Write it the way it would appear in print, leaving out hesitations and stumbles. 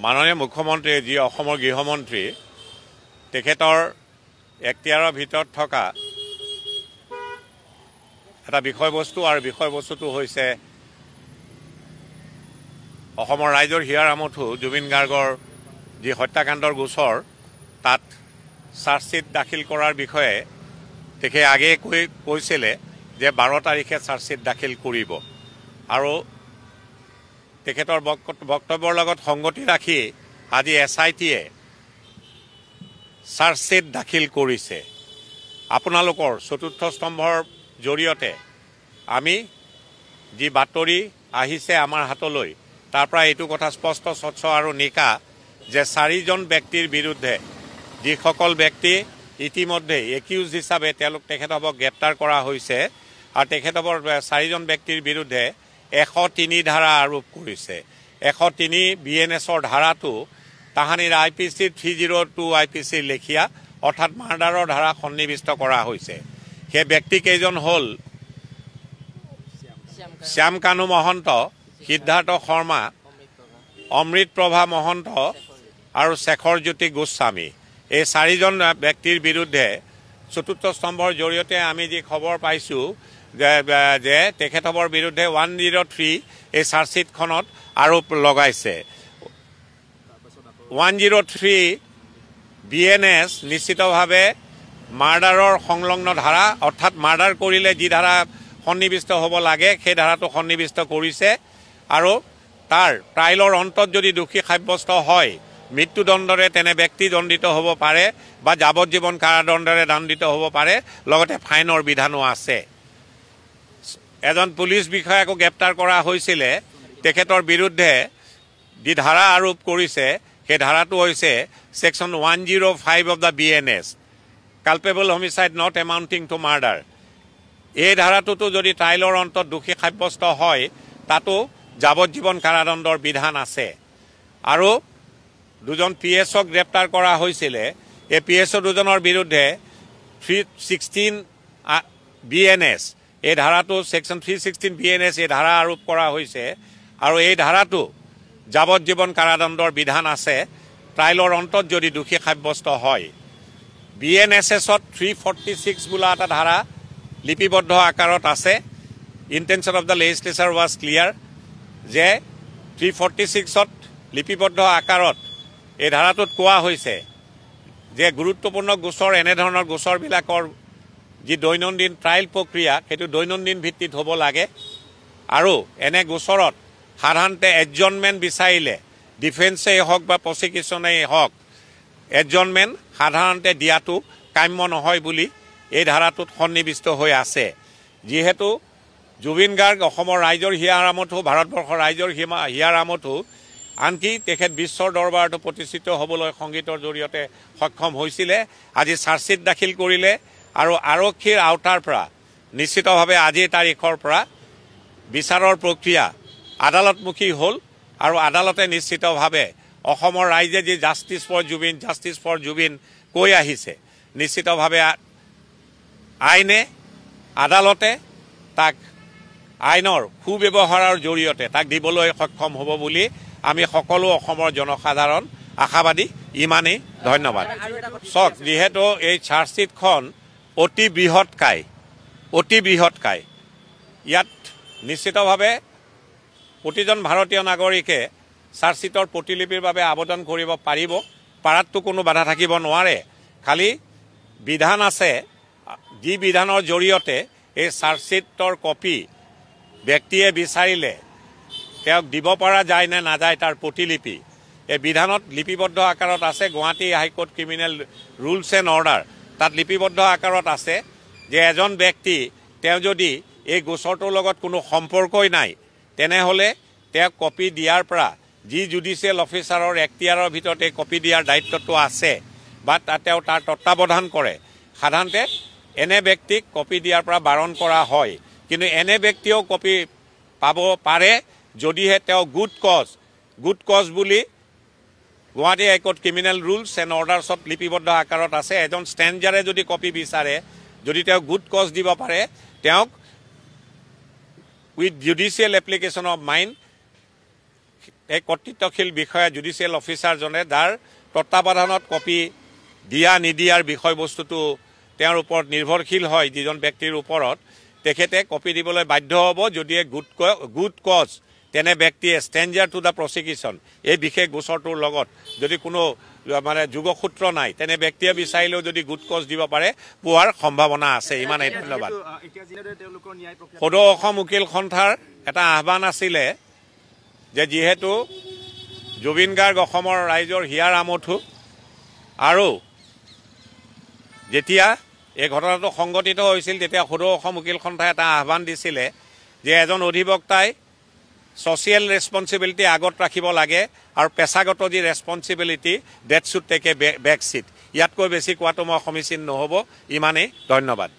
মাননীয় মুখ্যমন্ত্ৰী যি অসমৰ গৃহমন্ত্ৰী তেখেতৰ এখতিয়াৰৰ ভিতৰত থকা এটা বিষয়বস্তু আৰু বিষয়বস্তুটো হৈছে অসমৰ ৰাইজৰ হিয়াৰ আমঠু জুবিন গাৰ্গৰ যি হত্যাকাণ্ডৰ গোচৰ তাত চাৰ্জশ্বিট দাখিল কৰাৰ বিষয়ে তেখেতে আগেয়ে কৈছিলে যে 12 তাৰিখে চাৰ্জশ্বিট দাখিল কৰিব আৰু তেখেতৰ বক্তব্যৰ লগত সংগতি ৰাখি আজি SITয়ে চাৰ্জশ্বিট দাখিল কৰিছে। আপোনালোকৰ চতুৰ্থ স্তম্ভৰ জৰিয়তে আমি যি বাতৰি আহিছে আমাৰ হাতলৈ তাৰ পৰা এইটো কথা স্পষ্ট স্বচ্ছ আৰু নিকা যে 4জন ব্যক্তিৰ বিৰুদ্ধে যিসকল ব্যক্তি ইতিমধ্যে একিউজ হিচাপে তেখেতক গ্ৰেপ্তাৰ কৰা হৈছে আৰু তেখেতক 4জন ব্যক্তিৰ বিৰুদ্ধে 103 ধাৰা আৰোপ কৰিছে। 103 BNSৰ ধাৰাটো তাহানিৰ IPC 302 IPC লেখিয়া অৰ্থাৎ মাৰ্ডাৰৰ ধাৰা সন্নিবিষ্ট কৰা হৈছে। সেই ব্যক্তিকেইজন হ'ল শ্যাম কানু মহন্ত, সিদ্ধাৰ্থ শৰ্মা, অমৃত প্ৰভা মহন্ত আৰু শেখৰ জ্যোতি গোস্বামী। এই 4জন ব্যক্তিৰ বিৰুদ্ধে চতুৰ্থ স্তম্ভৰ জৰিয়তে আমি যি খবৰ পাইছোঁ যে তেখেতৰ বিৰুদ্ধে 103 এই চাৰ্জশ্বিটখনত আৰোপ লগাইছে। 103 BNS নিশ্চিতভাৱে মাৰ্ডাৰৰ সংলগ্ন ধাৰা অৰ্থাৎ মাৰ্ডাৰ কৰিলে যি ধাৰা সন্নিবিষ্ট হ'ব লাগে সেই ধাৰাটো সন্নিবিষ্ট কৰিছে আৰু তাৰ ট্ৰাইলৰ অন্তত যদি দোষী সাব্যস্ত হয় মৃত্যুদণ্ডৰে তেনে ব্যক্তি দণ্ডিত হ'ব পাৰে বা যাৱজ্জীৱন কাৰাদণ্ডৰে দণ্ডিত হ'ব পাৰে, লগতে ফাইনৰ বিধানো আছে। এজন পুলিচ বিষয়াকো গ্ৰেপ্তাৰ কৰা হৈছিলে। তেখেতৰ বিৰুদ্ধে যি ধাৰা আৰোপ কৰিছে সেই ধাৰাটো হৈছে section 105 of the BNS, culpable homicide not amounting to murder. এই ধাৰাটোতো যদি ট্ৰাইলৰ অন্তত দোষী সাব্যস্ত হয় তাতো যাৱজ্জীৱন কাৰাদণ্ডৰ বিধান আছে। আৰু 2জন PSক গ্ৰেপ্তাৰ কৰা হৈছিলে। এই PSO 2জনৰ বিৰুদ্ধে 316 BNS এই ধাৰাটো সেকশ্যন 316 BNS এই ধাৰা আৰোপ কৰা হৈছে আৰু এই ধাৰাটো যাৱজ্জীৱন কাৰাদণ্ডৰ বিধান আছে ট্ৰাইলৰ অন্তত যদি দোষী সাব্যস্ত হয়। BNSSত 346 বোলা এটা ধাৰা লিপিবদ্ধ আকাৰত আছে। Intention of the legislature was clear যে 346ত লিপিবদ্ধ আকাৰত এই ধাৰাটোত কোৱা হৈছে যে গুৰুত্বপূৰ্ণ গোচৰ এনেধৰণৰ গোচৰবিলাকৰ যি দৈনন্দিন ট্ৰায়েল প্ৰক্ৰিয়া সেইটো দৈনন্দিন ভিত্তিত হ'ব লাগে আৰু এনে গোচৰত সাধাৰণতে এডজনমেণ্ট বিচাৰিলে ডিফেন্সেই হওক বা প্ৰচিকিউশ্যনেই হওক এডজনমেণ্ট সাধাৰণতে দিয়াটো কাম্য নহয় বুলি এই ধাৰাটোত সন্নিবিষ্ট হৈ আছে। যিহেতু জুবিন গাৰ্গ অসমৰ ৰাইজৰ হিয়াৰ আমঠু, ভাৰতবৰ্ষৰ ৰাইজৰ হিয়াৰ আমঠু, আনকি তেখেত বিশ্বৰ দৰবাৰতো প্ৰতিষ্ঠিত হ'বলৈ সংগীতৰ জৰিয়তে সক্ষম হৈছিলে। আজি চাৰ্জশ্বিট দাখিল কৰিলে আৰু আৰক্ষীৰ আওতাৰ পৰা নিশ্চিতভাৱে আজিৰ তাৰিখৰ পৰা বিচাৰৰ প্ৰক্ৰিয়া আদালতমুখী হ'ল আৰু আদালতে নিশ্চিতভাৱে অসমৰ ৰাইজে যি জাষ্টিছ ফৰ জুবিন কৈ আহিছে নিশ্চিতভাৱে আইনে আদালতে তাক আইনৰ সুব্যৱহাৰৰ জৰিয়তে তাক দিবলৈ সক্ষম হ'ব বুলি আমি সকলো অসমৰ জনসাধাৰণ আশাবাদী। ইমানেই, ধন্যবাদ। চাওক, যিহেতু এই চাৰ্জশ্বিটখন অতি বৃহৎকায় ইয়াত নিশ্চিতভাৱে প্ৰতিজন ভাৰতীয় নাগৰিকে চাৰ্জশ্বিটৰ প্ৰতিলিপিৰ বাবে আবেদন কৰিব পাৰাততো কোনো বাধা থাকিব নোৱাৰে। খালি বিধান আছে যি বিধানৰ জৰিয়তে এই চাৰ্জশ্বিটৰ কপি ব্যক্তিয়ে বিচাৰিলে তেওঁক দিব পৰা যায় নে নাযায় তাৰ প্ৰতিলিপি এই বিধানত লিপিবদ্ধ আকাৰত আছে। Guwahati high court criminal rules and order তাত লিপিবদ্ধ আকাৰত আছে যে এজন ব্যক্তি তেওঁ যদি এই গোচৰটোৰ লগত কোনো সম্পৰ্কই নাই তেনেহ'লে তেওঁক কপি দিয়াৰ পৰা যি জুডিচিয়েল অফিচাৰৰ এখতিয়াৰৰ ভিতৰত এই কপি দিয়াৰ দায়িত্বটো আছে বা তেওঁ তাৰ তত্বাৱধান কৰে। সাধাৰণতে এনে ব্যক্তিক কপি দিয়াৰ পৰা বাৰণ কৰা হয়, কিন্তু এনে ব্যক্তিয়েও কপি পাব পাৰে যদিহে তেওঁ গুড কজ বুলি Guwahati high court criminal rules and অৰ্ডাৰ্ছত লিপিবদ্ধ আকাৰত আছে। এজন ষ্ট্ৰেঞ্জাৰে যদি কপি বিচাৰে, যদি তেওঁ গুড কজ দিব পাৰে, তেওঁক with judicial application of mind এই কৰ্তৃত্বশীল বিষয়া জুডিচিয়েল অফিচাৰজনে যাৰ তত্বাৱধানত কপি দিয়া নিদিয়াৰ বিষয়বস্তুটো তেওঁৰ ওপৰত নিৰ্ভৰশীল হয় যিজন ব্যক্তিৰ ওপৰত তেখেতে কপি দিবলৈ বাধ্য হ'ব যদিহে গুড কজ তেনে ব্যক্তিয়ে ষ্ট্ৰেঞ্জাৰ টু দ্য প্ৰচিকিউশ্যন এই বিশেষ গোচৰটোৰ লগত যদি কোনো মানে যোগসূত্ৰ নাই তেনে ব্যক্তিয়ে বিচাৰিলেও যদি গুড কজ দিব পাৰে পোৱাৰ সম্ভাৱনা আছে ইমানেই ধন্যবাদ সদৌ অসম উকিল সন্থাৰ এটা আহ্বান আছিলে যে যিহেতু জুবিন গাৰ্গ অসমৰ ৰাইজৰ হিয়াৰ আমঠু আৰু যেতিয়া এই ঘটনাটো সংঘটিত হৈছিল তেতিয়া সদৌ অসম উকিল সন্থাই এটা আহ্বান দিছিলে যে এজন অধিবক্তাই ছ'চিয়েল ৰেছপঞ্চিবিলিটি আগত ৰাখিব লাগে আৰু পেছাগত যি responsibility that should take a back seat ইয়াতকৈ বেছি কোৱাটো মই সমীচীন নহ'ব ইমানেই ধন্যবাদ